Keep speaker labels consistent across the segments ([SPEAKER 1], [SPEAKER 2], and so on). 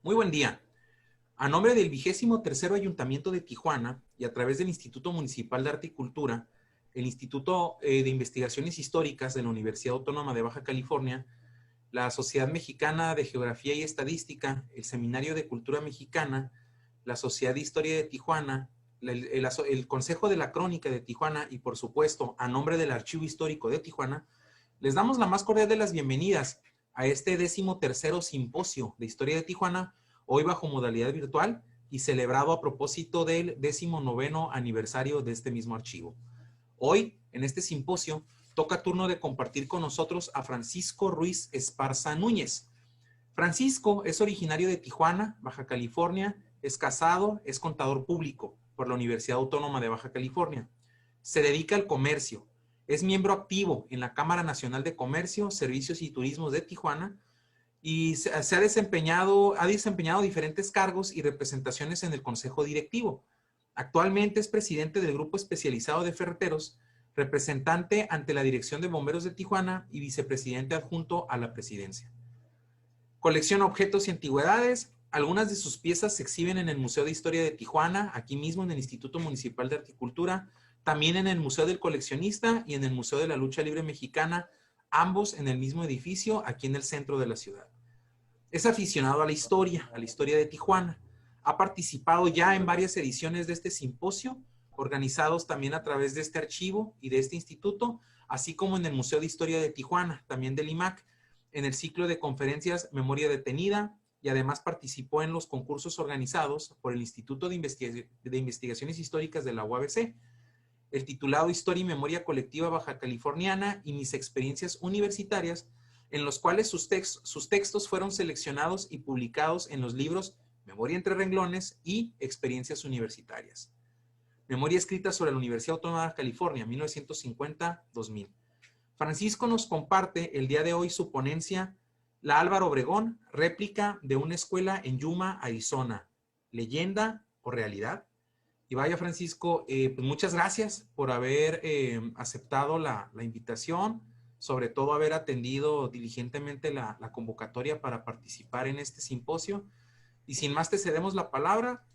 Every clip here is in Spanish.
[SPEAKER 1] Muy buen día. A nombre del 23º Ayuntamiento de Tijuana y a través del Instituto Municipal de Arte y Cultura, el Instituto de Investigaciones Históricas de la Universidad Autónoma de Baja California, la Sociedad Mexicana de Geografía y Estadística, el Seminario de Cultura Mexicana, la Sociedad de Historia de Tijuana, el Consejo de la Crónica de Tijuana y, por supuesto, a nombre del Archivo Histórico de Tijuana, les damos la más cordial de las bienvenidas a este 13º Simposio de Historia de Tijuana, hoy bajo modalidad virtual y celebrado a propósito del 19º aniversario de este mismo archivo. Hoy, en este simposio, toca turno de compartir con nosotros a Francisco Ruiz Esparza Núñez. Francisco es originario de Tijuana, Baja California, es casado, es contador público por la Universidad Autónoma de Baja California. Se dedica al comercio, es miembro activo en la Cámara Nacional de Comercio, Servicios y Turismos de Tijuana y ha desempeñado diferentes cargos y representaciones en el Consejo Directivo. Actualmente es presidente del Grupo Especializado de Ferreteros, representante ante la Dirección de Bomberos de Tijuana y vicepresidente adjunto a la presidencia. Colecciona objetos y antigüedades. Algunas de sus piezas se exhiben en el Museo de Historia de Tijuana, aquí mismo en el Instituto Municipal de Arte y Cultura, también en el Museo del Coleccionista y en el Museo de la Lucha Libre Mexicana, ambos en el mismo edificio, aquí en el centro de la ciudad. Es aficionado a la historia de Tijuana. Ha participado ya en varias ediciones de este simposio, organizados también a través de este archivo y de este instituto, así como en el Museo de Historia de Tijuana, también del IMAC, en el ciclo de conferencias Memoria Detenida, y además participó en los concursos organizados por el Instituto de Investigaciones Históricas de la UABC, el titulado Historia y Memoria Colectiva Baja Californiana y mis experiencias universitarias, en los cuales sus textos fueron seleccionados y publicados en los libros Memoria entre renglones y Experiencias universitarias. Memoria escrita sobre la Universidad Autónoma de California, 1950-2000. Francisco nos comparte el día de hoy su ponencia La Álvaro Obregón, réplica de una escuela en Yuma, Arizona. ¿Leyenda o realidad? Y vaya, Francisco, pues muchas gracias por haber aceptado la invitación, sobre todo haber atendido diligentemente la convocatoria para participar en este simposio. Y sin más te cedemos la palabra,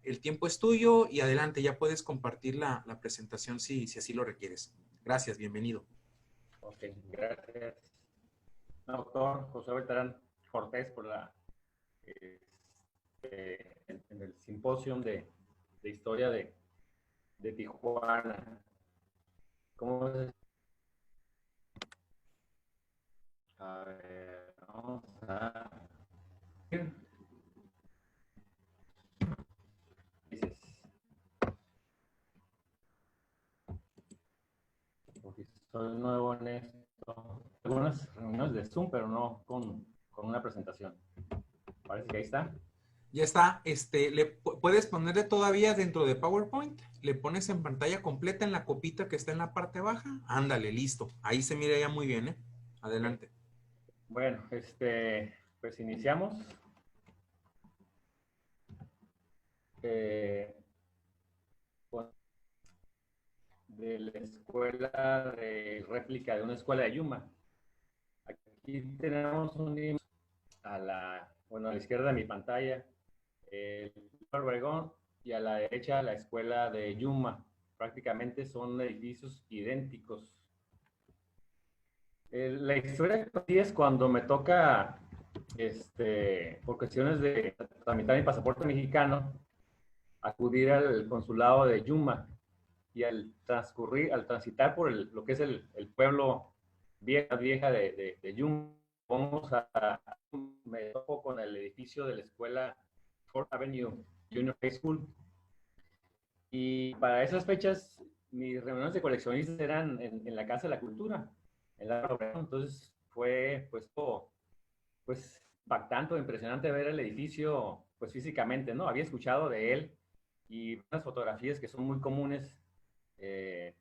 [SPEAKER 1] el tiempo es tuyo y adelante, ya puedes compartir la presentación si así lo requieres. Gracias, bienvenido.
[SPEAKER 2] Ok, gracias, doctor José Beltrán Cortés, por en el simposio de historia de Tijuana. ¿Cómo es? A ver, vamos a ver. Porque soy nuevo en esto. Algunas reuniones de Zoom, pero no con una presentación. Parece que ahí está.
[SPEAKER 1] Ya está, puedes ponerle todavía dentro de PowerPoint, le pones en pantalla completa en la copita que está en la parte baja, ándale, listo, ahí se mira ya muy bien, ¿eh? Adelante.
[SPEAKER 2] Bueno, pues iniciamos. De la escuela de réplica de una escuela de Yuma. Aquí tenemos un a la izquierda de mi pantalla, el Obregón, y a la derecha la escuela de Yuma. Prácticamente son edificios idénticos. La historia es cuando me toca, por cuestiones de tramitar mi pasaporte mexicano, acudir al consulado de Yuma, y al transitar por lo que es el pueblo vieja de Yuma, me topo con el edificio de la escuela Fort Avenue Junior High School. Y para esas fechas, mis reuniones de coleccionistas eran en la Casa de la Cultura, en la Obregón. Entonces fue pues impactante, impresionante ver el edificio pues físicamente, ¿no? Había escuchado de él y unas fotografías que son muy comunes de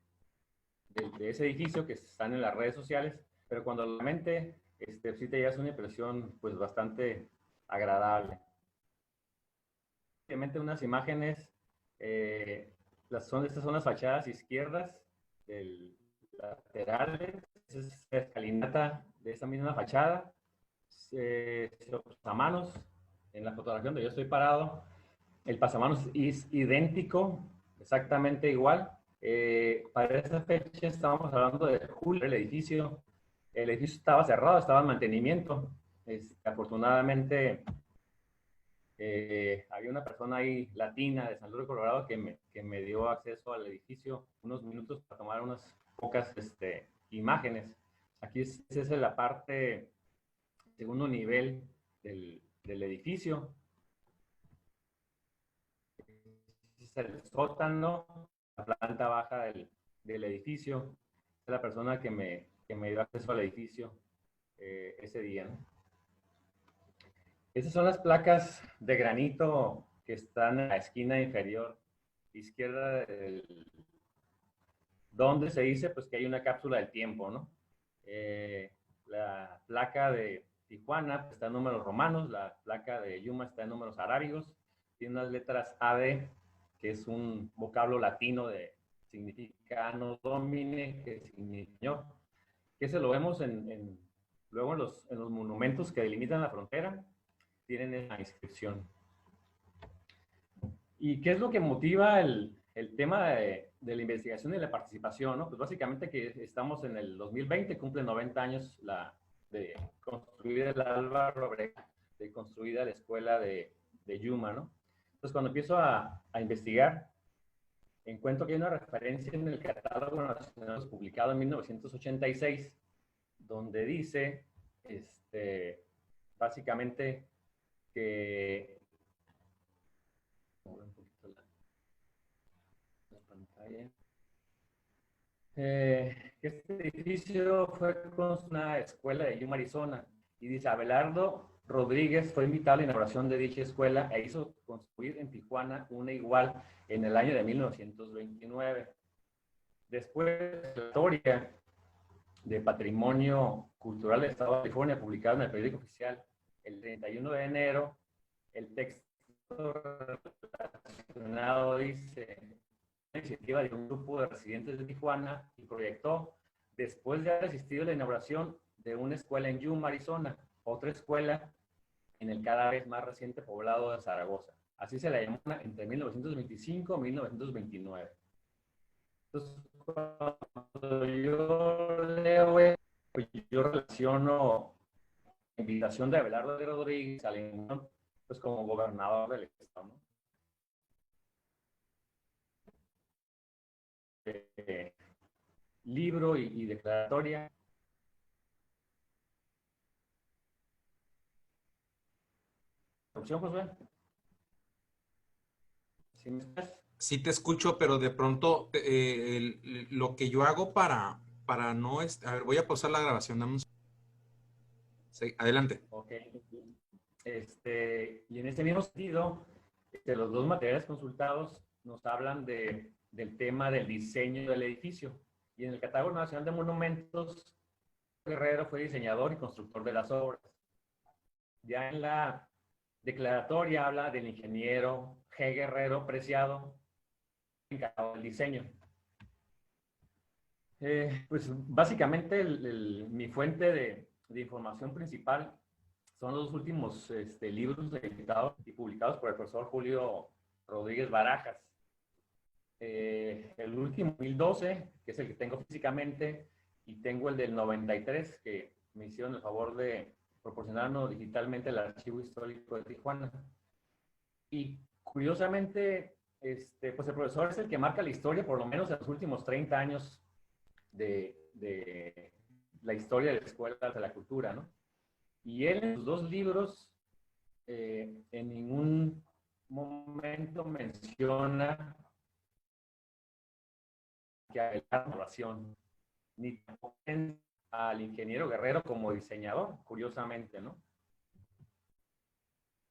[SPEAKER 2] ese edificio que están en las redes sociales, pero cuando la mente sí te llevas una impresión pues bastante agradable. Obviamente unas imágenes, estas son las fachadas izquierdas del laterales, esa es la escalinata de esa misma fachada, a manos, en la fotografía donde yo estoy parado, el pasamanos es idéntico, exactamente igual. Para esa fecha estábamos hablando de julio, el edificio estaba cerrado, estaba en mantenimiento. Afortunadamente, había una persona ahí latina de San Luis, Colorado, que me dio acceso al edificio unos minutos para tomar unas pocas imágenes. Aquí esa es la parte, segundo nivel del edificio. Es el sótano, la planta baja del edificio. Es la persona que me dio acceso al edificio ese día, ¿no? Esas son las placas de granito que están en la esquina inferior izquierda donde se dice pues que hay una cápsula del tiempo, ¿no? La placa de Tijuana pues, está en números romanos, la placa de Yuma está en números arábigos, tiene unas letras AD, que es un vocablo latino de significa anno domine, que significa, que ese lo vemos luego en los monumentos que delimitan la frontera, tienen esa inscripción. ¿Y qué es lo que motiva el tema de la investigación y la participación, ¿no? Pues básicamente que estamos en el 2020, cumple 90 años de construida el Álvaro Obregón, de construida la escuela de Yuma, ¿no? Entonces, cuando empiezo a investigar, encuentro que hay una referencia en el catálogo nacional publicado en 1986, donde dice, básicamente, que un poquito la pantalla. Que este edificio fue con una escuela de Yuma, Arizona, y dice, Abelardo Rodríguez fue invitado a la inauguración de dicha escuela e hizo construir en Tijuana una igual en el año de 1929. Después, la historia de Patrimonio Cultural del Estado de California, publicada en el periódico oficial el 31 de enero, el texto relacionado dice, iniciativa de un grupo de residentes de Tijuana y proyectó, después de haber asistido a la inauguración de una escuela en Yuma, Arizona, otra escuela en el cada vez más reciente poblado de Zaragoza. Así se la llamó entre 1925 y 1929. Entonces, cuando yo leo, pues yo relaciono la invitación de Abelardo Rodríguez a la inauguración, pues como gobernador del estado, ¿no? Libro y declaratoria. ¿Opción, Josué? ¿Sí me estás?
[SPEAKER 1] Sí te escucho, pero de pronto lo que yo hago para no... A ver, voy a pausar la grabación. Dame un... Sí, adelante.
[SPEAKER 2] Ok. Y en ese mismo sentido, los dos materiales consultados nos hablan del tema del diseño del edificio. Y en el Catálogo Nacional de Monumentos, Guerrero fue diseñador y constructor de las obras. Ya en la declaratoria habla del ingeniero G. Guerrero Preciado, encargado del diseño. Pues básicamente mi fuente de información principal son los últimos libros editados y publicados por el profesor Julio Rodríguez Barajas. El último, 2012, que es el que tengo físicamente, y tengo el del 93, que me hicieron el favor de proporcionarnos digitalmente el Archivo Histórico de Tijuana. Y curiosamente, pues el profesor es el que marca la historia, por lo menos en los últimos 30 años de la historia de la Escuela de la Cultura, ¿no? Y él en sus dos libros en ningún momento menciona que hay la narración, ni tampoco al ingeniero Guerrero como diseñador, curiosamente, ¿no?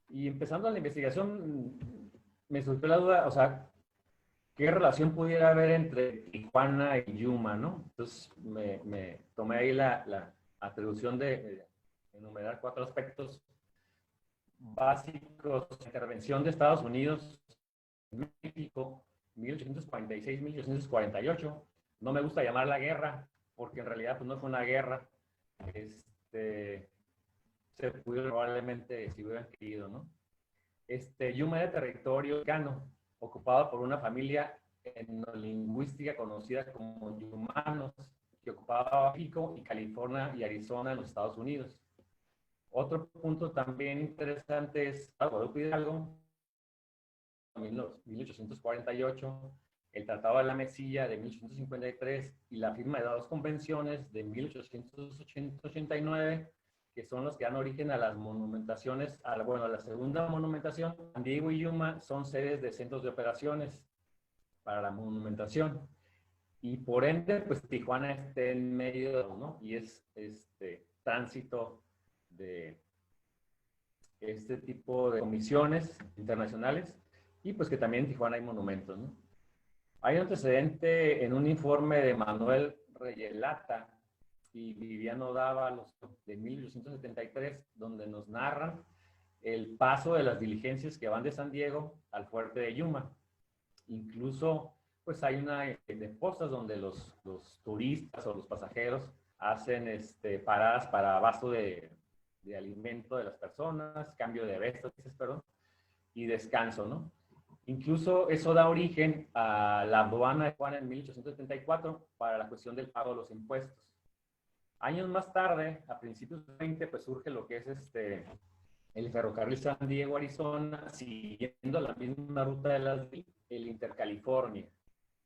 [SPEAKER 2] Y empezando la investigación, me surgió la duda, o sea, ¿qué relación pudiera haber entre Tijuana y Yuma, no? Entonces me tomé ahí la atribución de enumerar 4 aspectos básicos de intervención de Estados Unidos en México, 1846-1848. No me gusta llamar la guerra, porque en realidad pues, no fue una guerra. Se pudo probablemente, si hubieran querido, ¿no? Yuma era territorio mexicano, ocupado por una familia etnolingüística conocida como yumanos, que ocupaba México y California y Arizona en los Estados Unidos. Otro punto también interesante es Guadalupe Hidalgo, 1848, el Tratado de la Mesilla de 1853 y la firma de dos convenciones de 1889, que son los que dan origen a las monumentaciones, a la segunda monumentación. San Diego y Yuma son sedes de centros de operaciones para la monumentación. Y por ende, pues Tijuana está en medio, ¿no? Y es tránsito de este tipo de comisiones internacionales, y pues que también en Tijuana hay monumentos, ¿no? Hay un antecedente en un informe de Manuel Reyelata y Viviano Dávalos de 1873, donde nos narran el paso de las diligencias que van de San Diego al fuerte de Yuma. Incluso, pues hay una de postas donde los turistas o los pasajeros hacen paradas para abasto de alimento de las personas, cambio de vestas, perdón, y descanso, ¿no? Incluso eso da origen a la aduana de Tijuana en 1874 para la cuestión del pago de los impuestos. Años más tarde, a principios de 20, pues surge lo que es el ferrocarril San Diego, Arizona, siguiendo la misma ruta de el Intercalifornia.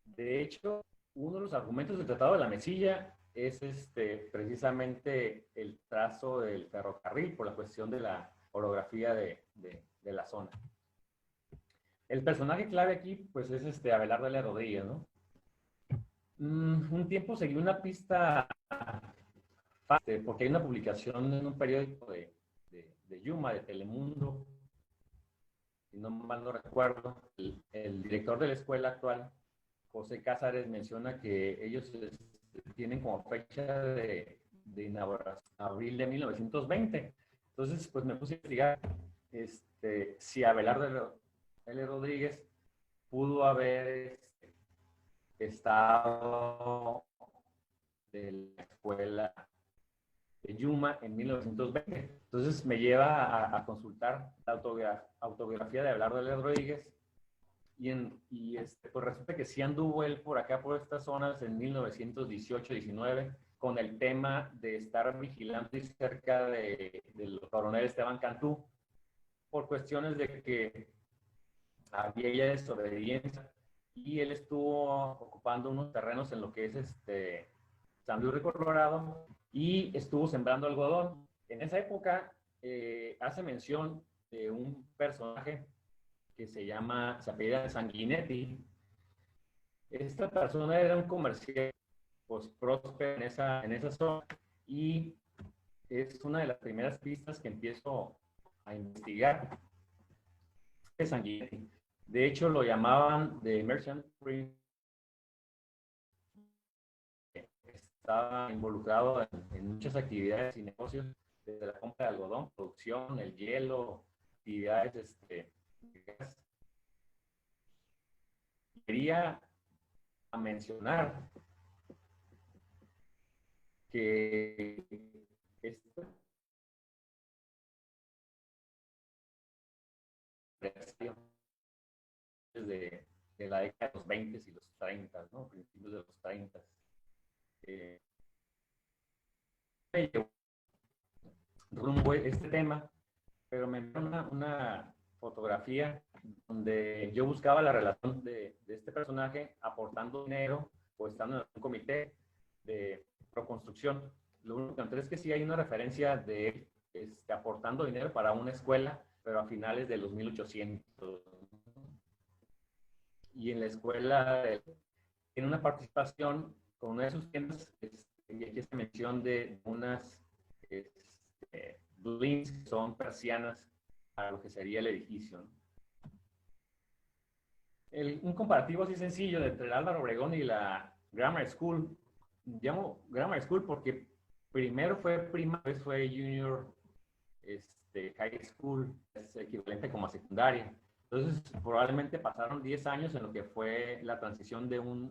[SPEAKER 2] De hecho, uno de los argumentos del Tratado de la Mesilla es precisamente el trazo del ferrocarril por la cuestión de la orografía de la zona. El personaje clave aquí, pues, es Abelardo L. Rodríguez, ¿no? Un tiempo seguí una pista porque hay una publicación en un periódico de Yuma, de Telemundo, si no mal no recuerdo, el director de la escuela actual, José Cázares, menciona que ellos tienen como fecha de inauguración abril de 1920. Entonces, pues me puse a investigar si Abelardo L. Rodríguez pudo haber estado de la escuela de Yuma en 1920. Entonces me lleva a consultar la autobiografía de Abelardo L. Rodríguez y pues resulta que sí anduvo él por acá, por estas zonas en 1918-19 con el tema de estar vigilando cerca del coronel Esteban Cantú por cuestiones de que había ya desobediencia y él estuvo ocupando unos terrenos en lo que es San Luis Río Colorado y estuvo sembrando algodón. En esa época hace mención de un personaje que se apellida Sanguinetti. Esta persona era un comerciante pues, próspero en esa zona y es una de las primeras pistas que empiezo a investigar de Sanguinetti. De hecho, lo llamaban The Merchant Prince. Estaba involucrado en muchas actividades y negocios, desde la compra de algodón, producción, el hielo, actividades quería mencionar que desde la década de los 20 y los 30, ¿no? Principios de los 30. Rumbo este tema, pero me dio una fotografía donde yo buscaba la relación de este personaje aportando dinero o estando en un comité de proconstrucción. Lo único que encontré es que sí hay una referencia de él aportando dinero para una escuela, pero a finales de los 1800. Y en la escuela tiene una participación con una de sus tiendas, y aquí esta mención de unas blinds que son persianas para lo que sería el edificio, ¿no? Un comparativo así sencillo entre el Álvaro Obregón y la Grammar School. Llamo Grammar School porque primero fue primaria, después fue junior high school, es equivalente como a secundaria. Entonces, probablemente pasaron 10 años en lo que fue la transición de una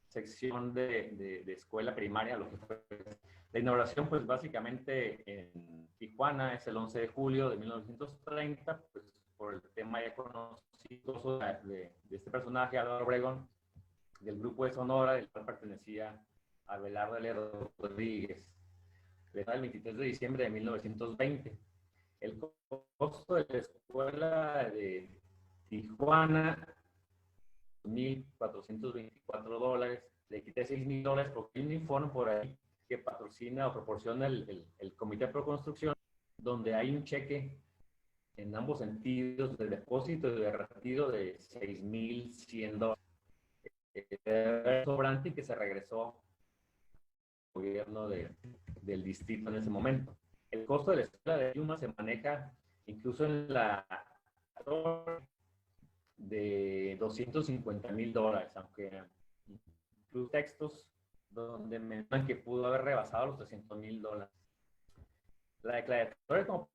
[SPEAKER 2] sección de escuela primaria a lo que fue la inauguración, pues básicamente en Tijuana es el 11 de julio de 1930, pues por el tema ya conocido de este personaje, Álvaro Obregón, del grupo de Sonora, del cual pertenecía a Abelardo L. Rodríguez, el 23 de diciembre de 1920. El costo de la escuela de Tijuana, $1,424, le quité $6,000 porque hay un informe por ahí que patrocina o proporciona el Comité Pro Construcción, donde hay un cheque en ambos sentidos de depósito y de retiro de $6,100. El sobrante que se regresó al gobierno del distrito en ese momento. El costo de la escuela de Yuma se maneja incluso en la de $250,000, aunque incluso textos donde mencionan que pudo haber rebasado los $300,000. La declaratoria como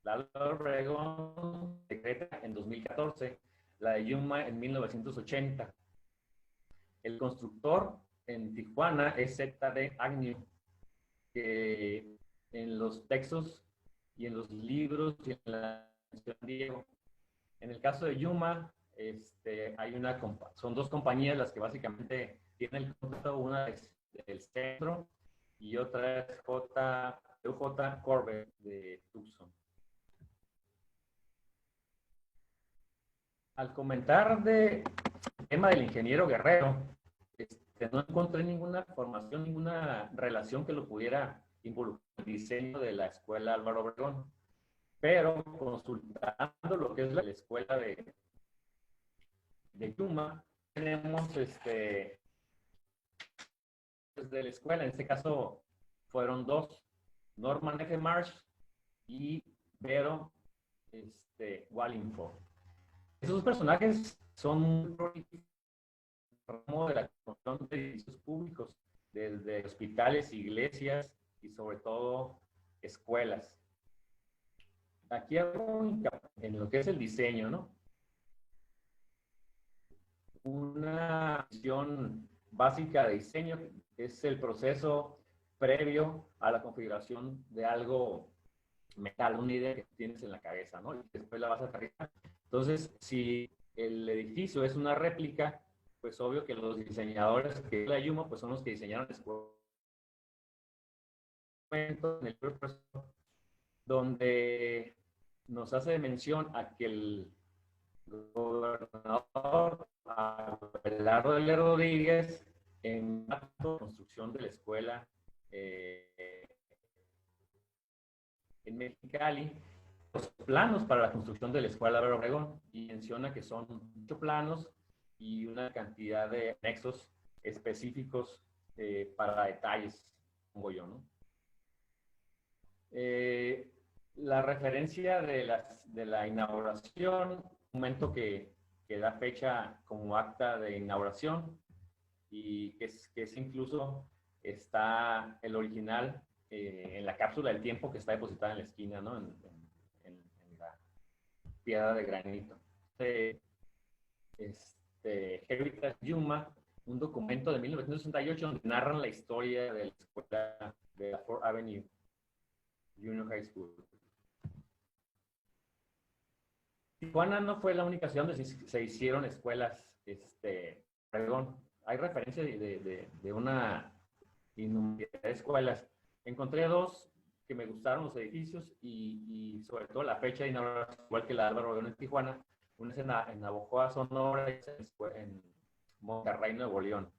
[SPEAKER 2] la Obregón decreta en 2014, la de Yuma en 1980. El constructor en Tijuana es Z.D. Agnew, que en los textos y en los libros y en la Diego. En el caso de Yuma, son dos compañías las que básicamente tienen el contrato, una es del centro y otra es UJ Corbe de Tucson. Al comentar del tema del ingeniero Guerrero, no encontré ninguna formación, ninguna relación que lo pudiera involucrar en el diseño de la escuela Álvaro Obregón. Pero consultando lo que es la escuela de Yuma, tenemos desde la escuela, en este caso fueron dos, Norman F. Marsh y Vero Wallingford. Esos personajes son ramo de la construcción de edificios públicos, desde hospitales, iglesias y sobre todo escuelas. Aquí hago en lo que es el diseño, ¿no? Una visión básica de diseño es el proceso previo a la configuración de algo mental, una idea que tienes en la cabeza, ¿no? Y después la vas a aterrizar. Entonces, si el edificio es una réplica, pues obvio que los diseñadores que la Yuma, pues son los que diseñaron el en el proceso, donde nos hace mención a que el gobernador Abelardo L. Rodríguez, en la construcción de la escuela en Mexicali, los planos para la construcción de la escuela Álvaro Obregón, y menciona que son 8 planos y una cantidad de anexos específicos para detalles, pongo yo, ¿no? La referencia de la inauguración, un momento que da fecha como acta de inauguración, y que es incluso, está el original en la cápsula del tiempo que está depositada en la esquina, ¿no? En la piedra de granito. Heritage Yuma, un documento de 1968 donde narran la historia de la escuela de la Fourth Avenue Junior High School. Tijuana no fue la única ciudad donde se hicieron escuelas, perdón, hay referencia de una innumerable de escuelas. Encontré dos que me gustaron los edificios y sobre todo la fecha de inauguración, igual que la de Álvaro Obregón en Tijuana. Una es en Navojoa, Sonora, y en Monterrey, Nuevo León.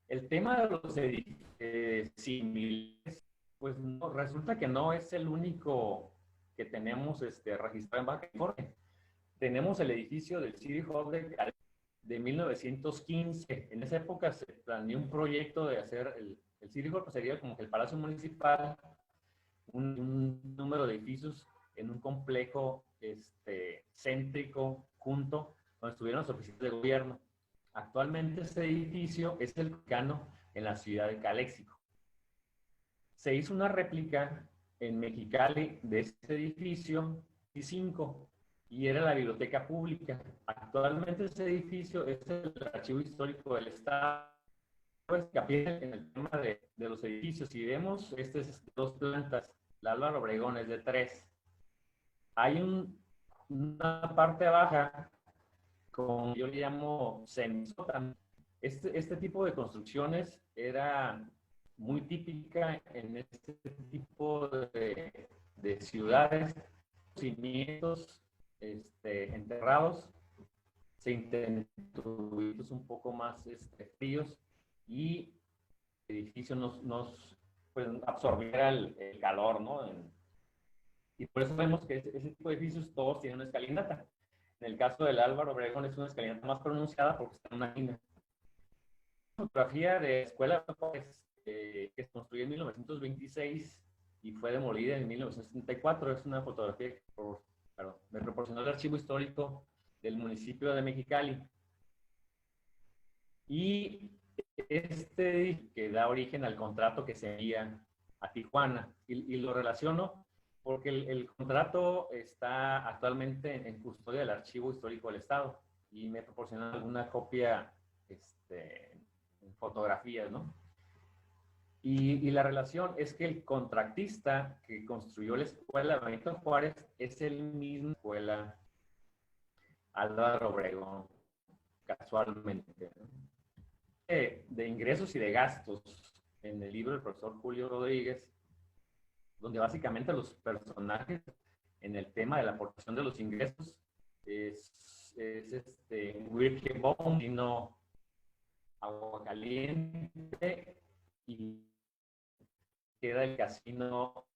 [SPEAKER 2] El tema de los edificios similares, pues no, resulta que no es el único que tenemos registrado en Baja California. Tenemos el edificio del City Hall de 1915. En esa época se planeó un proyecto de hacer el City Hall, pues sería como que el Palacio Municipal, un número de edificios en un complejo céntrico junto donde estuvieron las oficinas de gobierno. Actualmente este edificio es el Cano en la ciudad de Calexico. Se hizo una réplica en Mexicali de este edificio y era la biblioteca pública. Actualmente este edificio es el Archivo Histórico del Estado. En el tema de los edificios, si vemos, este es 2 plantas, la Álvaro Obregón es de 3. hay una parte baja, como yo le llamo semisótano. Este tipo de construcciones era muy típica en este tipo de ciudades, cimientos enterrados, tubitos un poco más fríos, y el edificio pues, absorbiera el calor, ¿no? Y por eso vemos que ese tipo de edificios todos tienen una escalinata. En el caso del Álvaro Obregón es una escalinata más pronunciada porque está en una esquina. Fotografía de escuela que se construyó en 1926 y fue demolida en 1974. Es una fotografía que me proporcionó el archivo histórico del municipio de Mexicali. Y que da origen al contrato que se envía a Tijuana. Y lo relaciono porque el contrato está actualmente en custodia del Archivo Histórico del Estado y me proporcionan una copia en fotografías, ¿no? Y la relación es que el contratista que construyó la escuela Benito Juárez es el mismo escuela Álvaro Obregón, casualmente, ¿no? De ingresos y de gastos en el libro del profesor Julio Rodríguez, donde básicamente los personajes en el tema de la aportación de los ingresos es Virgen Bombino, Agua Caliente, y queda el casino.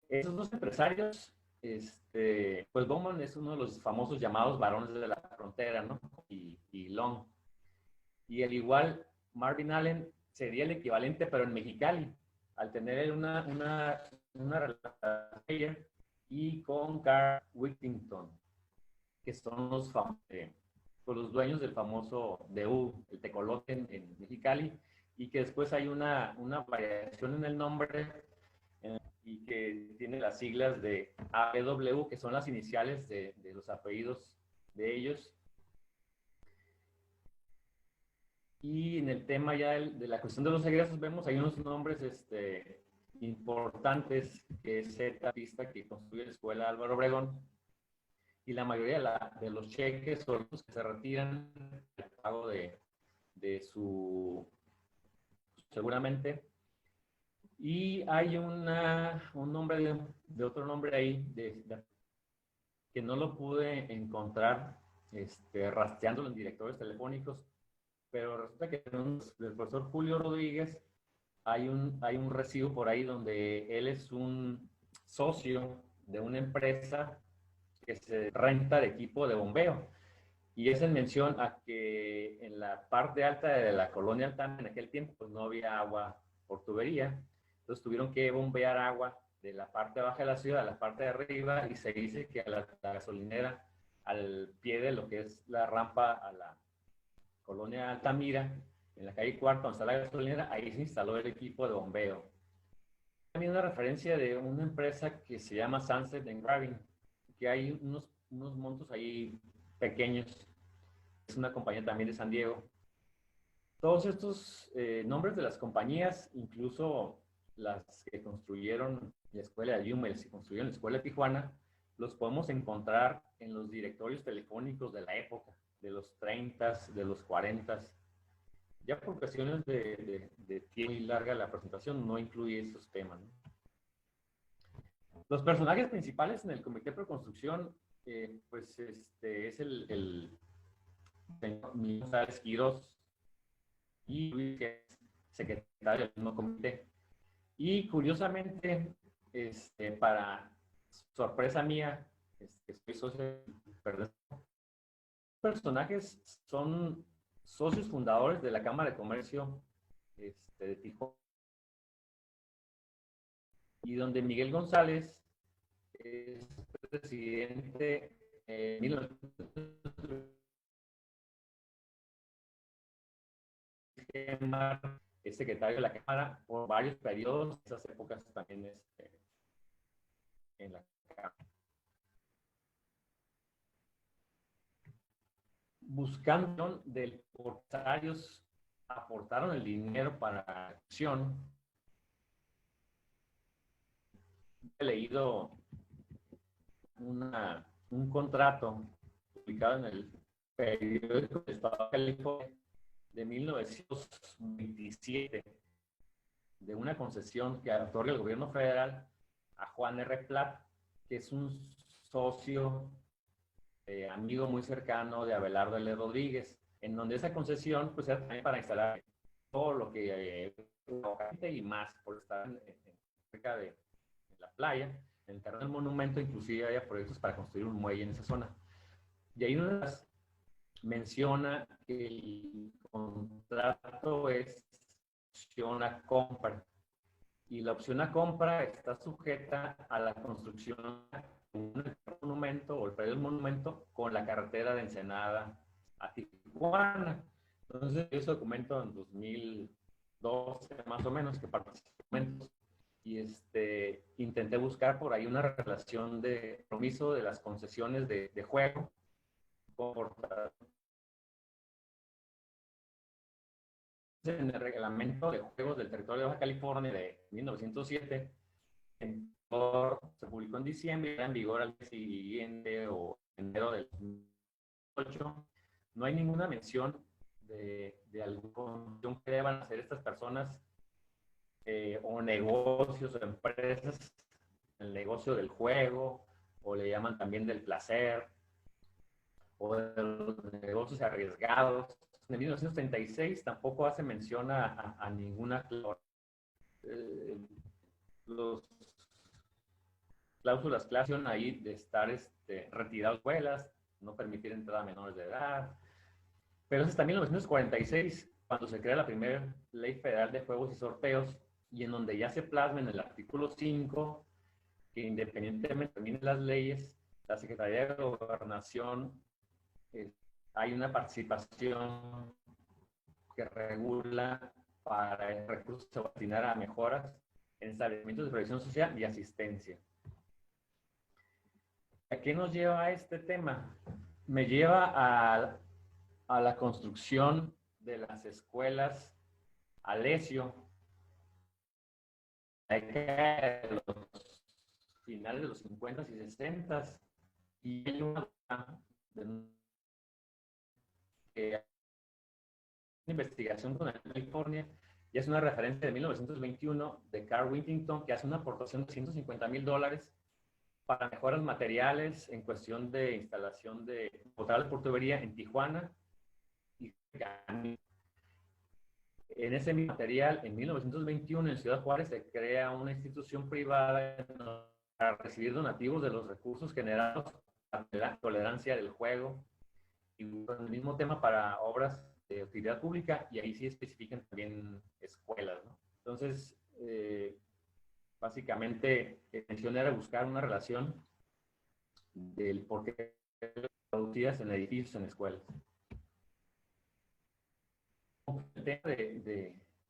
[SPEAKER 2] Esos dos empresarios, pues Bowman es uno de los famosos llamados varones de la frontera, ¿no? Y Long. Y al igual, Marvin Allen sería el equivalente, pero en Mexicali, al tener una relación y con Carl Whittington, que son los dueños del famoso DU, el tecolote en Mexicali, y que después hay una variación en el nombre y que tiene las siglas de AW, que son las iniciales de los apellidos de ellos. Y en el tema ya de la cuestión de los egresos, vemos hay unos nombres importantes, que es el artista que construye la escuela Álvaro Obregón, y la mayoría de los cheques son los que se retiran el pago de su, seguramente. Y hay un nombre de otro nombre ahí, que no lo pude encontrar rastreándolo en directores telefónicos, pero resulta que del profesor Julio Rodríguez hay un recibo por ahí donde él es un socio de una empresa que se renta de equipo de bombeo. Y es en mención a que en la parte alta de la colonia Altán, en aquel tiempo, pues no había agua por tubería. Entonces tuvieron que bombear agua de la parte baja de la ciudad a la parte de arriba, y se dice que a la gasolinera, al pie de lo que es la rampa a la colonia Altamira, en la calle Cuarta, donde está la gasolinera, ahí se instaló el equipo de bombeo. También una referencia de una empresa que se llama Sunset Engraving, que hay unos montos ahí pequeños. Es una compañía también de San Diego. Todos estos nombres de las compañías, incluso las que construyeron la escuela de Yumel, se construyeron la escuela de Tijuana, los podemos encontrar en los directorios telefónicos de la época, de los 30, de los 40. Ya por cuestiones de tiempo y larga la presentación no incluye estos temas, ¿no? Los personajes principales en el Comité de Preconstrucción, pues es el señor Miguel González Quirós y Luis, que es secretario del mismo comité. Y curiosamente, para sorpresa mía, soy socio, perdón, personajes son socios fundadores de la Cámara de Comercio de Tijuana, y donde Miguel González es presidente en 1900, es secretario de la Cámara por varios periodos, esas épocas también en la Cámara. Buscando del empresarios aportaron el dinero para la acción. He leído un contrato publicado en el periódico del Estado de California de 1927 de una concesión que otorga el gobierno federal a Juan R. Platt, que es un socio, amigo muy cercano de Abelardo L. Rodríguez, en donde esa concesión pues era también para instalar todo lo que y más por estar cerca de la playa. En el terreno del monumento inclusive había proyectos para construir un muelle en esa zona. Y ahí menciona que el contrato es opción a compra. Y la opción a compra está sujeta a la construcción de un monumento o el predio del monumento con la carretera de Ensenada a Tijuana. Entonces, ese documento en 2012, más o menos, que participé y intenté buscar por ahí una relación de compromiso de las concesiones de juego por en el reglamento de juegos del territorio de Baja California de 1907, se publicó en diciembre y era en vigor al día siguiente o enero del 2008. No hay ninguna mención de alguna que deban hacer estas personas o negocios o empresas, el negocio del juego, o le llaman también del placer, o de los negocios arriesgados. En 1936 tampoco hace mención a ninguna los cláusulas clásico ahí de estar retirados escuelas, no permitir entrada a menores de edad. Pero es hasta 1946 cuando se crea la primera ley federal de juegos y sorteos y en donde ya se plasma en el artículo 5 que independientemente de las leyes, la Secretaría de Gobernación hay una participación que regula para el recurso se va a destinar a mejoras en establecimientos de previsión social y asistencia. ¿A qué nos lleva este tema? Me lleva a la construcción de las escuelas Alesio, de los finales de los 50 y 60 y hay una investigación con California y es una referencia de 1921 de Carl Whittington que hace una aportación de $150,000 para mejoras materiales en cuestión de instalación de potable por tubería en Tijuana. Y en ese material, en 1921, en Ciudad Juárez, se crea una institución privada para recibir donativos de los recursos generados para la tolerancia del juego y con el mismo tema para obras de utilidad pública y ahí sí especifican también escuelas, ¿no? Entonces, básicamente, la intención era buscar una relación del por qué producidas en edificios, en escuelas. El tema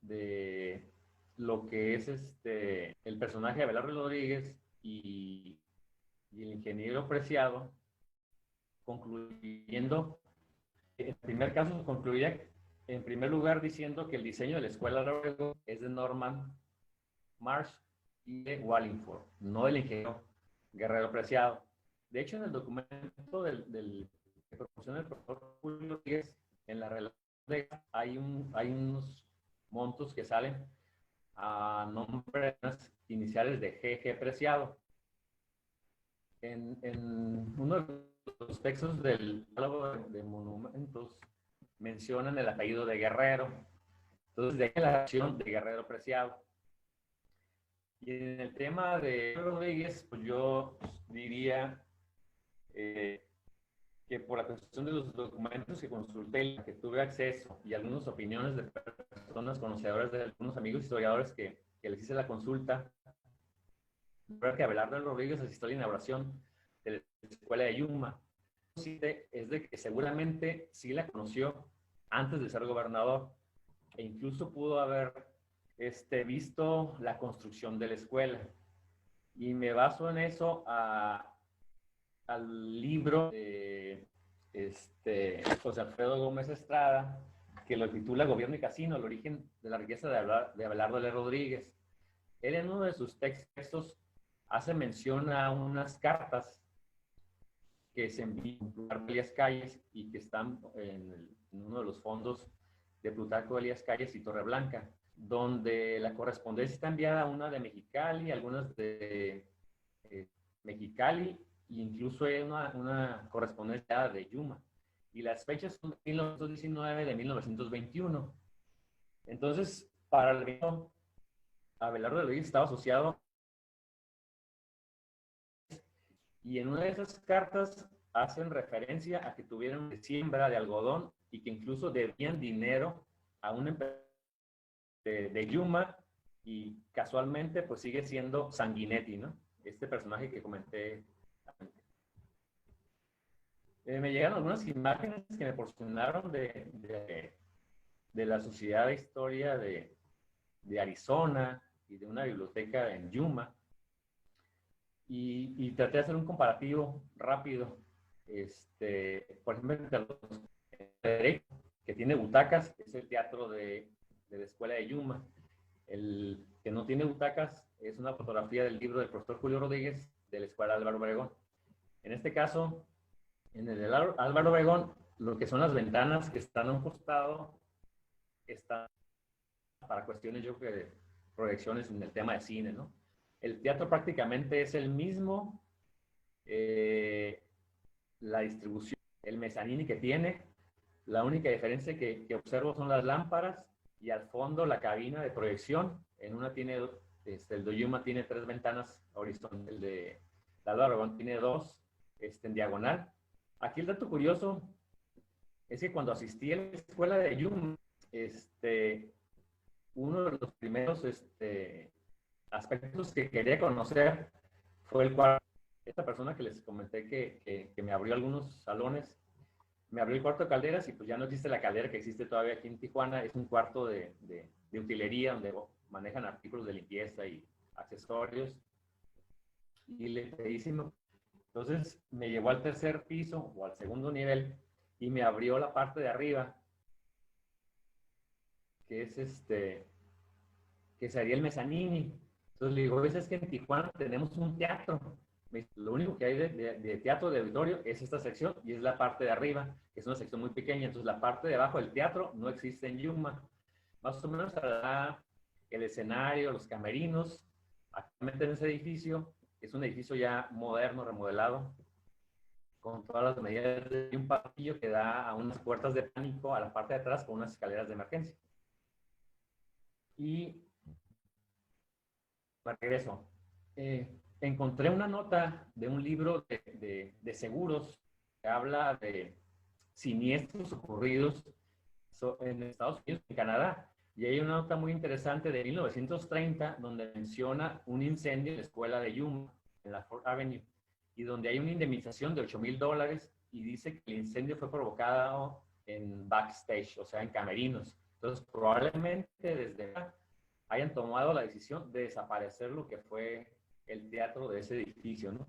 [SPEAKER 2] de lo que es el personaje de Abelardo Rodríguez y el ingeniero Preciado, concluyendo, en el primer caso concluía en primer lugar diciendo que el diseño de la escuela Laredo es de Norman Marsh y de Wallingford, no del ingeniero Guerrero Preciado. De hecho, en el documento que proporciona el profesor Julio Rodríguez, en la relación hay unos montos que salen a nombre de las iniciales de G.G. Preciado. En uno de los textos del catálogo de monumentos mencionan el apellido de Guerrero. Entonces, de ahí la acción de Guerrero Preciado. Y en el tema de Rodríguez, pues yo diría que por la cuestión de los documentos que consulté, que tuve acceso y algunas opiniones de personas conocedoras de algunos amigos historiadores que les hice la consulta, creo que Abelardo Rodríguez asistió a la inauguración de la escuela de Yuma. Es de que seguramente sí la conoció antes de ser gobernador e incluso pudo haber visto la construcción de la escuela. Y me baso en eso al libro de José Alfredo Gómez Estrada, que lo titula Gobierno y Casino, el origen de la riqueza de Abelardo L. Rodríguez. Él en uno de sus textos hace mención a unas cartas que se envían por Elías Calles y que están en uno de los fondos de Plutarco Elías Calles y Torreblanca, donde la correspondencia está enviada, una de Mexicali, algunas de Mexicali, e incluso hay una correspondencia de Yuma. Y las fechas son de 1919, de 1921. Entonces, para el video, Abelardo de Loaiza estaba asociado, y en una de esas cartas hacen referencia a que tuvieron siembra de algodón y que incluso debían dinero a una empresa de Yuma, y casualmente pues sigue siendo Sanguinetti, ¿no? Este personaje que comenté. Me llegaron algunas imágenes que me proporcionaron de la Sociedad de Historia de Arizona y de una biblioteca en Yuma, y traté de hacer un comparativo rápido. Por ejemplo, entre los que tiene butacas, es el teatro de la escuela de Yuma. El que no tiene butacas es una fotografía del libro del profesor Julio Rodríguez de la escuela Álvaro Obregón. En este caso, en el de Álvaro Obregón, lo que son las ventanas que están a un costado están para cuestiones, yo creo, de proyecciones en el tema de cine, ¿no? El teatro prácticamente es el mismo, la distribución, el mezzanini que tiene, la única diferencia que observo son las lámparas y al fondo la cabina de proyección. En una tiene, el de Yuma tiene 3 ventanas horizontales, el de Álvaro Obregón tiene 2 en diagonal. Aquí el dato curioso es que cuando asistí a la escuela de Yuma, uno de los primeros aspectos que quería conocer fue el cuarto. Esta persona que les comenté que me abrió algunos salones, me abrió el cuarto de calderas, y pues ya no existe la caldera que existe todavía aquí en Tijuana. Es un cuarto de utilería donde manejan artículos de limpieza y accesorios. Y le pedí, entonces me llevó al tercer piso o al segundo nivel y me abrió la parte de arriba, que es que sería el mezzanini. Entonces le digo, es que en Tijuana tenemos un teatro. Lo único que hay de teatro de auditorio es esta sección, y es la parte de arriba, que es una sección muy pequeña. Entonces la parte de abajo del teatro no existe en Yuma. Más o menos el escenario, los camerinos, actualmente en ese edificio, es un edificio ya moderno, remodelado, con todas las medidas de un pasillo que da a unas puertas de pánico a la parte de atrás con unas escaleras de emergencia. Y me regreso. Encontré una nota de un libro de seguros que habla de siniestros ocurridos en Estados Unidos y Canadá. Y hay una nota muy interesante de 1930 donde menciona un incendio en la escuela de Yuma, en la Fort Avenue, y donde hay una indemnización de $8,000, y dice que el incendio fue provocado en backstage, o sea, en camerinos. Entonces, probablemente desde hayan tomado la decisión de desaparecer lo que fue el teatro de ese edificio, ¿no?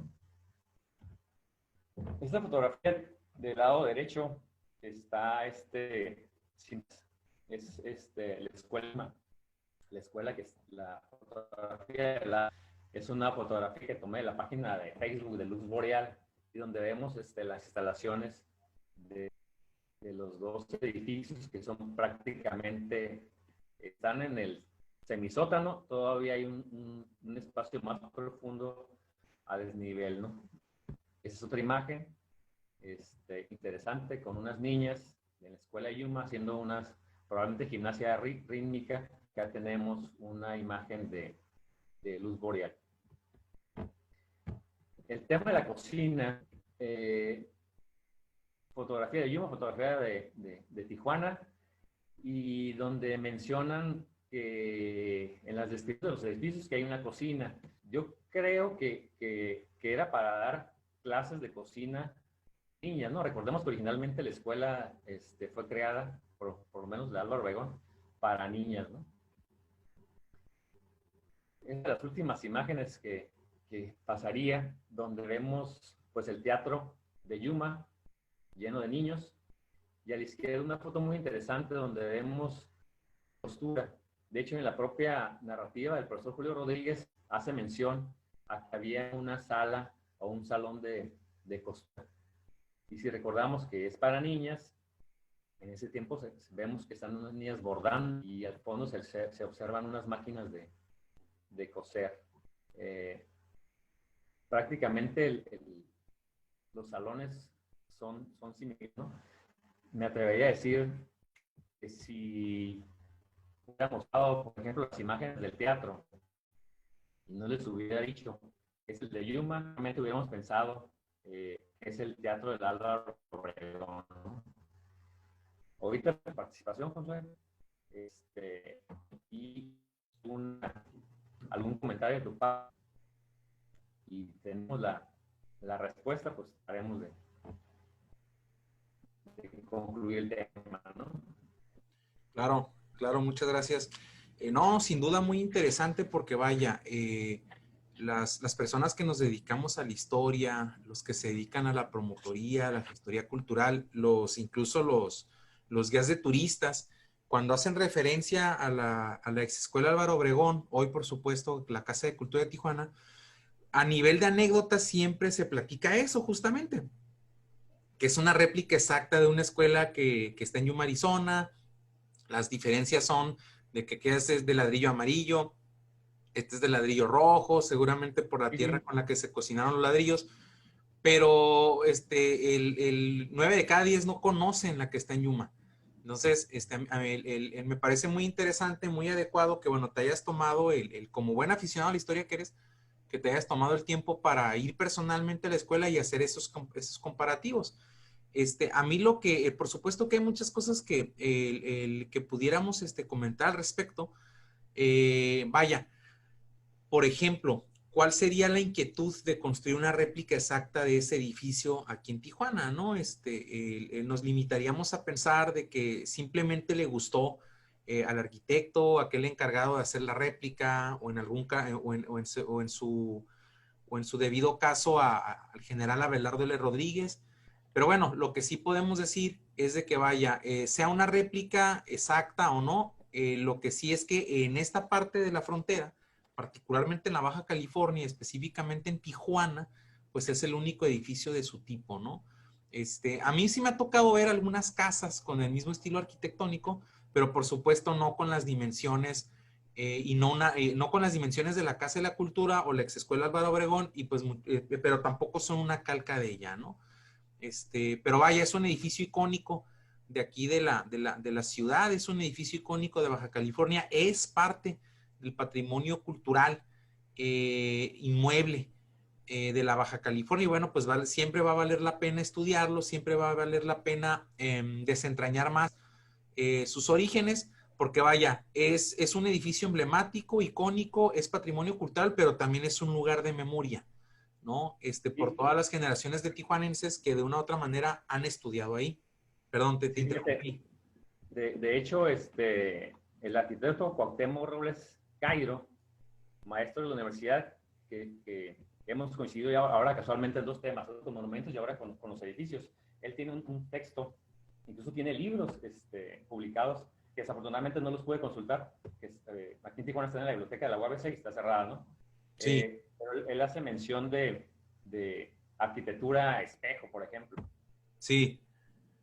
[SPEAKER 2] Esta fotografía del lado derecho está la escuela que es la fotografía es una fotografía que tomé de la página de Facebook de Luz Boreal, y donde vemos las instalaciones de los 2 edificios, que son prácticamente, están en el semisótano. Todavía hay un espacio más profundo a desnivel, ¿no? Esa es otra imagen interesante, con unas niñas en la escuela de Yuma haciendo probablemente gimnasia rítmica. Acá tenemos una imagen de Luz Boreal. El tema de la cocina, fotografía de Yuma, fotografía de Tijuana, y donde mencionan que en las descripciones de los edificios que hay una cocina. Yo creo que era para dar clases de cocina a niñas, ¿no? Recordemos que originalmente la escuela fue creada, por lo menos de Álvaro Obregón, para niñas, ¿no? Es de las últimas imágenes que pasaría, donde vemos pues el teatro de Yuma lleno de niños, y a la izquierda una foto muy interesante donde vemos postura. De hecho, en la propia narrativa del profesor Julio Rodríguez hace mención a que había una sala o un salón de costura. Y si recordamos que es para niñas, en ese tiempo vemos que están unas niñas bordando y al fondo se observan unas máquinas de coser. Prácticamente los salones son similares, ¿no? Me atrevería a decir que si hubiéramos mostrado, por ejemplo, las imágenes del teatro y no les hubiera dicho, es el de Yuma, realmente hubiéramos pensado, es el teatro del Álvaro Obregón, ¿no? Ahorita la participación, José, y algún comentario de tu parte y tenemos la respuesta, pues haremos de concluir el tema, ¿no?
[SPEAKER 1] Claro, claro, muchas gracias. No, sin duda muy interesante porque vaya, las personas que nos dedicamos a la historia, los que se dedican a la promotoría, a la gestoría cultural, incluso los guías de turistas, cuando hacen referencia a la ex escuela Álvaro Obregón, hoy por supuesto la Casa de Cultura de Tijuana, a nivel de anécdotas siempre se platica eso justamente, que es una réplica exacta de una escuela que está en Yuma, Arizona. Las diferencias son de que es de ladrillo amarillo, este es de ladrillo rojo, seguramente por la
[SPEAKER 2] Sí,
[SPEAKER 1] tierra
[SPEAKER 2] sí.
[SPEAKER 1] con la que se cocinaron los ladrillos, pero el 9 de cada 10 no conocen la que está en Yuma. Entonces, me parece muy interesante, muy adecuado que, bueno, te hayas tomado, como buen aficionado a la historia que eres, que te hayas tomado el tiempo para ir personalmente a la escuela y hacer esos comparativos. A mí por supuesto que hay muchas cosas que pudiéramos comentar al respecto. Vaya, por ejemplo, ¿cuál sería la inquietud de construir una réplica exacta de ese edificio aquí en Tijuana, ¿no? Nos limitaríamos a pensar de que simplemente le gustó al arquitecto, aquel encargado de hacer la réplica, o en algún o en su debido caso al general Abelardo L. Rodríguez. Pero bueno, lo que sí podemos decir es de que vaya, sea una réplica exacta o no, lo que sí es que en esta parte de la frontera, particularmente en la Baja California, específicamente en Tijuana, pues es el único edificio de su tipo, ¿no? A mí sí me ha tocado ver algunas casas con el mismo estilo arquitectónico, pero por supuesto no con las dimensiones y no con las dimensiones de la Casa de la Cultura o la ex escuela Álvaro Obregón, pero tampoco son una calca de ella, ¿no? Pero vaya, es un edificio icónico de aquí de la ciudad, es un edificio icónico de Baja California, es parte del patrimonio cultural inmueble de la Baja California, y bueno, pues siempre va a valer la pena estudiarlo, siempre va a valer la pena desentrañar más sus orígenes, porque vaya, es un edificio emblemático, icónico, es patrimonio cultural, pero también es un lugar de memoria, ¿no? Por
[SPEAKER 2] Sí,
[SPEAKER 1] todas las generaciones de tijuanenses que de una u otra manera han estudiado ahí. Perdón, te
[SPEAKER 2] sí, fíjate,
[SPEAKER 1] interrumpí.
[SPEAKER 2] de hecho, el arquitecto Cuauhtémoc Robles Cairo, maestro de la universidad, que hemos coincidido ya ahora casualmente en dos temas, con monumentos y ahora con los edificios. Él tiene un texto, incluso tiene libros publicados, que desafortunadamente no los pude consultar, que aquí en Tijuana está en la biblioteca de la UABC y está cerrada, ¿no?
[SPEAKER 1] Sí,
[SPEAKER 2] Pero él hace mención de arquitectura espejo, por ejemplo,
[SPEAKER 1] sí,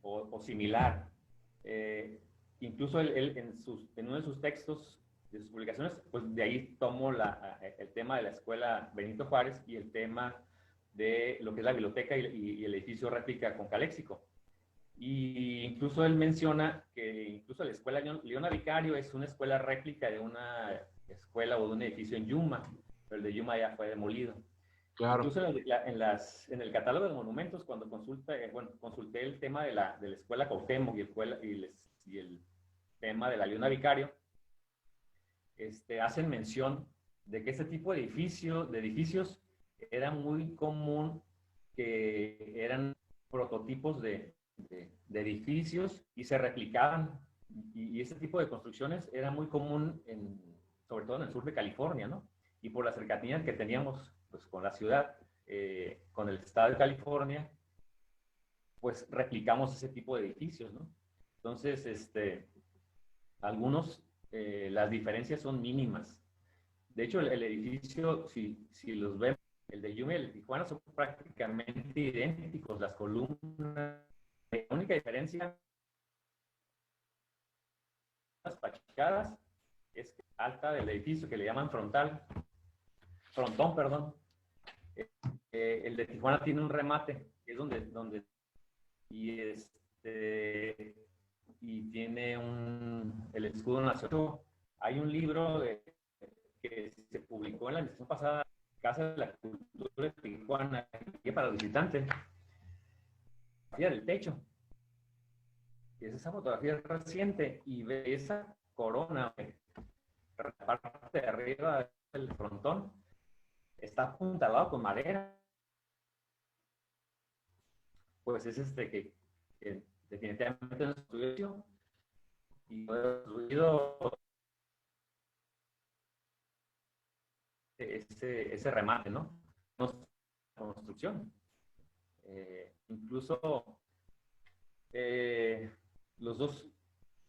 [SPEAKER 2] o similar. Eh, incluso él en uno de sus textos, de sus publicaciones, pues de ahí tomo el tema de la escuela Benito Juárez y el tema de lo que es la biblioteca y el edificio réplica con Caléxico. Y incluso él menciona que incluso la escuela Leona Vicario es una escuela réplica de una escuela o de un edificio en Yuma, pero el de Yuma ya fue demolido.
[SPEAKER 1] claro.
[SPEAKER 2] Incluso en el catálogo de monumentos, cuando consulté el tema de la escuela Cuauhtémoc y el tema de la Leona Vicario, hacen mención de que este tipo de edificios era muy común, que eran prototipos de edificios y se replicaban. Y este tipo de construcciones era muy común, sobre todo en el sur de California, ¿no? Y por la cercanía que teníamos pues, con la ciudad, con el estado de California, pues replicamos ese tipo de edificios, ¿no? Entonces, algunos, las diferencias son mínimas. De hecho, el edificio, si los vemos el de Yuma y el de Tijuana son prácticamente idénticos. Las columnas, la única diferencia, las fachadas, es alta del edificio, que le llaman frontón, perdón. El de Tijuana tiene un remate, que es donde y tiene el escudo nacional. Hay un libro que se publicó en la edición pasada, Casa de la Cultura de Tijuana, que para los visitantes, del techo. Es esa fotografía reciente y ve esa corona, la parte de arriba del frontón, está apuntalado con madera. Pues es que definitivamente no es estudio y no he construido ese remate, ¿no? Construcción. Incluso los dos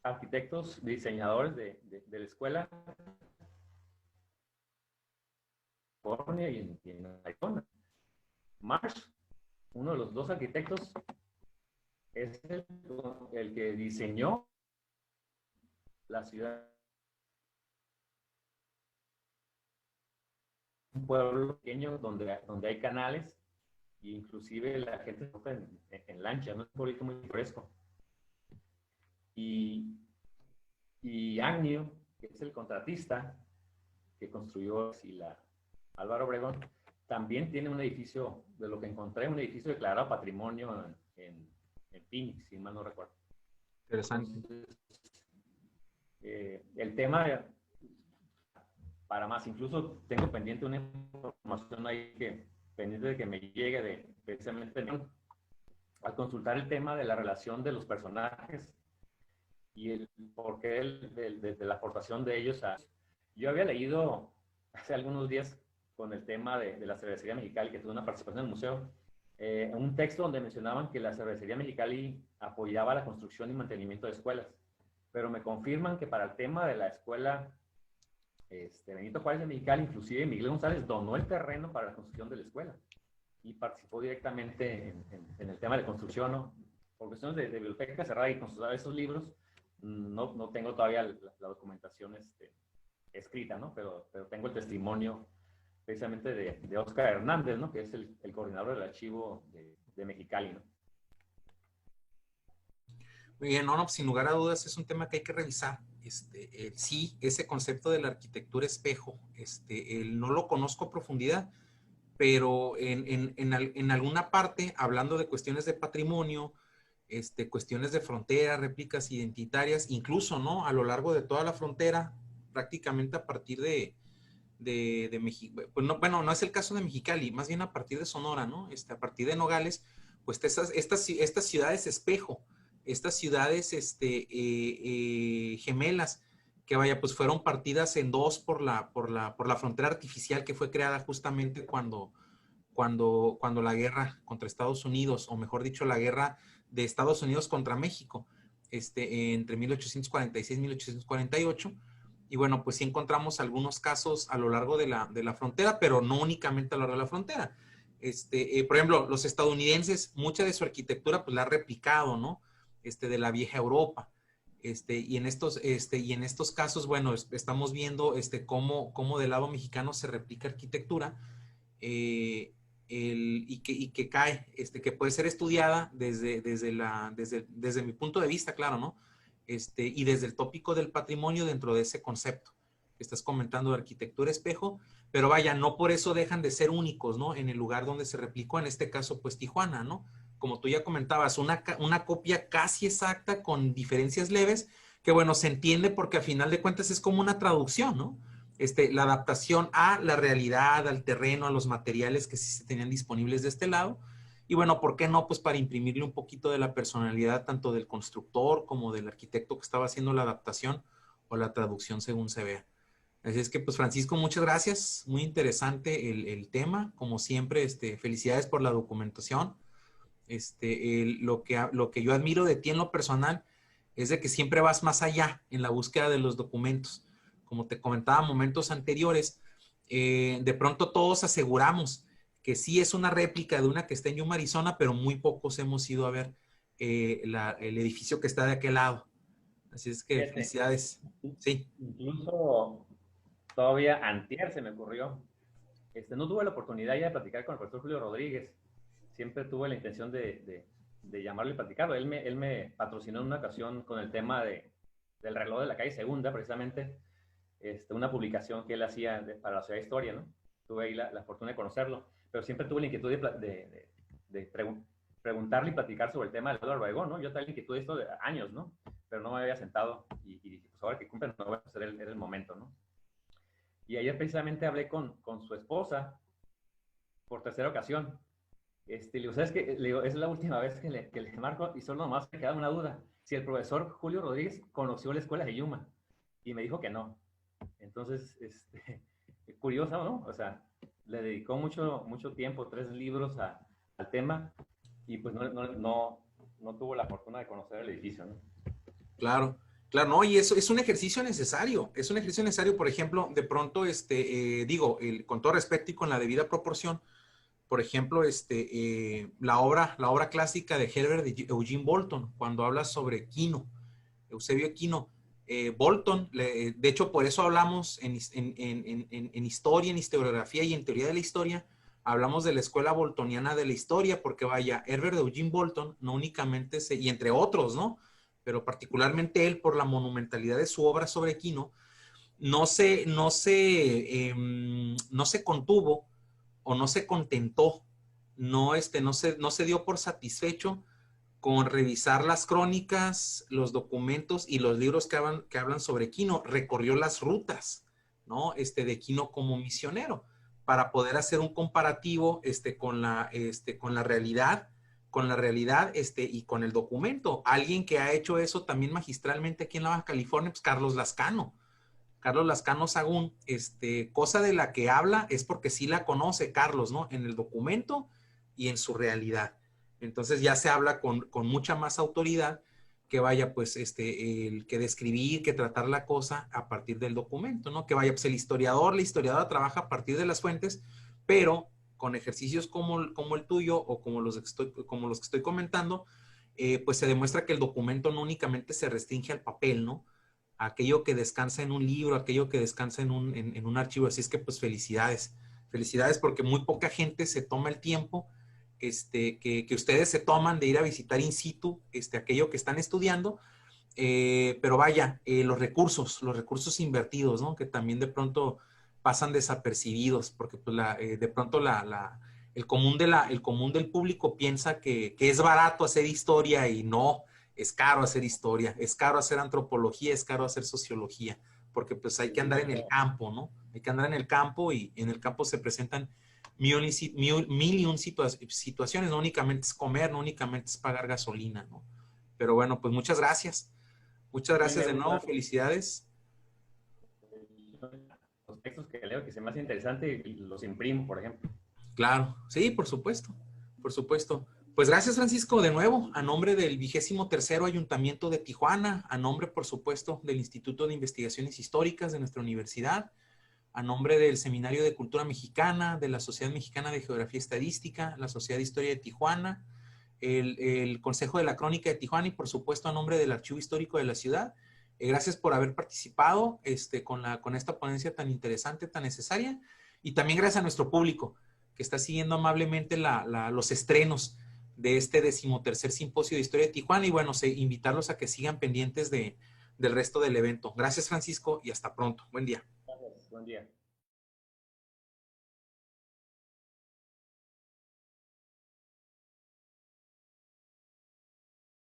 [SPEAKER 2] arquitectos, diseñadores de la escuela, California y en Arizona. Marsh, uno de los dos arquitectos, es el que diseñó la ciudad. Un pueblo pequeño donde hay canales e inclusive la gente se en lancha, ¿no? Es un pueblito muy fresco. Y Agnew, que es el contratista que construyó Álvaro Obregón, también tiene un edificio, de lo que encontré, un edificio declarado patrimonio en Phoenix, si mal no recuerdo.
[SPEAKER 1] Interesante.
[SPEAKER 2] Entonces, el tema, para más, incluso tengo pendiente una información ahí pendiente de que me llegue precisamente al consultar el tema de la relación de los personajes y el porqué de la aportación de ellos Yo había leído hace algunos días con el tema de la Cervecería Mexicali, que tuvo una participación en el museo, un texto donde mencionaban que la Cervecería Mexicali apoyaba la construcción y mantenimiento de escuelas, pero me confirman que para el tema de la escuela Benito Juárez de Mexicali, inclusive Miguel González donó el terreno para la construcción de la escuela y participó directamente en el tema de construcción, ¿no? Por cuestiones de biblioteca cerrada y consultar esos libros, no tengo todavía la documentación escrita, ¿no? Pero tengo el testimonio precisamente de Oscar Hernández, ¿no? Que es el coordinador del archivo de Mexicali, ¿no?
[SPEAKER 1] Muy bien, no, sin lugar a dudas es un tema que hay que revisar. Sí, ese concepto de la arquitectura espejo, no lo conozco a profundidad, pero en alguna parte, hablando de cuestiones de patrimonio, cuestiones de frontera, réplicas identitarias, incluso, ¿no? A lo largo de toda la frontera, prácticamente a partir de México, pues no, bueno, no es el caso de Mexicali, más bien a partir de Sonora, ¿no? A partir de Nogales, pues estas ciudades espejo, estas ciudades gemelas, que vaya, pues fueron partidas en dos por la frontera artificial que fue creada justamente cuando la guerra contra Estados Unidos, o mejor dicho, la guerra de Estados Unidos contra México, entre 1846 y 1848. Y bueno, pues sí encontramos algunos casos a lo largo de la frontera, pero no únicamente a lo largo de la frontera. Por ejemplo, los estadounidenses, mucha de su arquitectura pues la ha replicado, ¿no? De la vieja Europa. Y en estos casos, bueno, estamos viendo cómo del lado mexicano se replica arquitectura y que cae, que puede ser estudiada desde mi punto de vista, claro, ¿no? Y desde el tópico del patrimonio dentro de ese concepto que estás comentando de arquitectura espejo, pero vaya, no por eso dejan de ser únicos, ¿no? En el lugar donde se replicó, en este caso, pues Tijuana, ¿no? Como tú ya comentabas, una copia casi exacta con diferencias leves, que bueno, se entiende porque al final de cuentas es como una traducción, ¿no? La adaptación a la realidad, al terreno, a los materiales que sí se tenían disponibles de este lado. Y bueno, ¿por qué no? Pues para imprimirle un poquito de la personalidad tanto del constructor como del arquitecto que estaba haciendo la adaptación o la traducción según se vea. Así es que, pues Francisco, muchas gracias. Muy interesante el tema. Como siempre, felicidades por la documentación. Lo que yo admiro de ti en lo personal es de que siempre vas más allá en la búsqueda de los documentos. Como te comentaba en momentos anteriores, de pronto todos aseguramos que sí es una réplica de una que está en Yuma, Arizona, pero muy pocos hemos ido a ver el edificio que está de aquel lado. Así es que
[SPEAKER 2] Fíjate,
[SPEAKER 1] felicidades. Sí,
[SPEAKER 2] incluso todavía antier se me ocurrió. No tuve la oportunidad ya de platicar con el profesor Julio Rodríguez. Siempre tuve la intención de llamarle y platicarlo. Él me patrocinó en una ocasión con el tema del reloj de la calle Segunda, precisamente, una publicación que él hacía para la Ciudad de Historia, ¿no? Tuve ahí la fortuna de conocerlo, pero siempre tuve la inquietud de preguntarle y platicar sobre el tema del Eduardo Obregón, ¿no? Yo tenía la inquietud de esto de años, ¿no? Pero no me había sentado y dije, pues ahora que cumplen, no voy a hacer el momento, ¿no? Y ayer precisamente hablé con su esposa por tercera ocasión. Le digo, ¿sabes qué? Le digo, es la última vez que le marco y solo nomás me queda una duda. Si el profesor Julio Rodríguez conoció la escuela de Yuma y me dijo que no. Entonces, curioso, ¿no? O sea, le dedicó mucho tiempo, 3 libros al tema y pues no tuvo la fortuna de conocer el edificio, ¿no?
[SPEAKER 1] claro. Claro, no, y eso es un ejercicio necesario. Es un ejercicio necesario, por ejemplo, de pronto, digo, con todo respeto y con la debida proporción, por ejemplo, la obra clásica de Herbert de Eugene Bolton, cuando habla sobre Quino, Eusebio Quino. Bolton, de hecho, por eso hablamos en historia, en historiografía y en teoría de la historia, hablamos de la escuela boltoniana de la historia, porque vaya, Herbert de Eugene Bolton no únicamente y entre otros, ¿no? Pero particularmente él, por la monumentalidad de su obra sobre Quino, no se contuvo o no se contentó, no se dio por satisfecho con revisar las crónicas, los documentos y los libros que hablan sobre Quino. Recorrió las rutas, ¿no? De Quino como misionero, para poder hacer un comparativo con la realidad, y con el documento. Alguien que ha hecho eso también magistralmente aquí en la Baja California, pues Carlos Lascano. Carlos Lascano Sagún, cosa de la que habla es porque sí la conoce Carlos, ¿no? En el documento y en su realidad. Entonces ya se habla con mucha más autoridad que vaya, pues, el que describir, que tratar la cosa a partir del documento, ¿no? Que vaya, pues, la historiadora trabaja a partir de las fuentes, pero con ejercicios como el tuyo o como los que estoy comentando, pues se demuestra que el documento no únicamente se restringe al papel, ¿no? Aquello que descansa en un libro, aquello que descansa en un archivo. Así es que, pues, felicidades. Felicidades porque muy poca gente se toma el tiempo que ustedes se toman de ir a visitar in situ aquello que están estudiando. Pero vaya, los recursos invertidos, ¿no? Que también de pronto pasan desapercibidos, porque pues de pronto el común del público piensa que es barato hacer historia y no, es caro hacer historia, es caro hacer antropología, es caro hacer sociología, porque pues hay que andar en el campo, ¿no? Hay que andar en el campo y en el campo se presentan mil y un situaciones, no únicamente es comer, no únicamente es pagar gasolina, ¿no? Pero bueno, pues muchas gracias. Muchas
[SPEAKER 2] A mí
[SPEAKER 1] gracias
[SPEAKER 2] me
[SPEAKER 1] de nuevo,
[SPEAKER 2] gusta
[SPEAKER 1] felicidades.
[SPEAKER 2] los textos que leo que se me hace interesante y los imprimo, por ejemplo.
[SPEAKER 1] Claro, sí, por supuesto, por supuesto. Pues gracias, Francisco, de nuevo, a nombre del 23º Ayuntamiento de Tijuana, a nombre, por supuesto, del Instituto de Investigaciones Históricas de nuestra universidad, a nombre del Seminario de Cultura Mexicana, de la Sociedad Mexicana de Geografía y Estadística, la Sociedad de Historia de Tijuana, el Consejo de la Crónica de Tijuana y, por supuesto, a nombre del Archivo Histórico de la ciudad. Gracias por haber participado con esta ponencia tan interesante, tan necesaria, y también gracias a nuestro público que está siguiendo amablemente los estrenos de este 13º Simposio de Historia de Tijuana, y bueno, invitarlos a que sigan pendientes del resto del evento. Gracias, Francisco, y hasta pronto. Buen día.
[SPEAKER 2] Gracias. Buen día.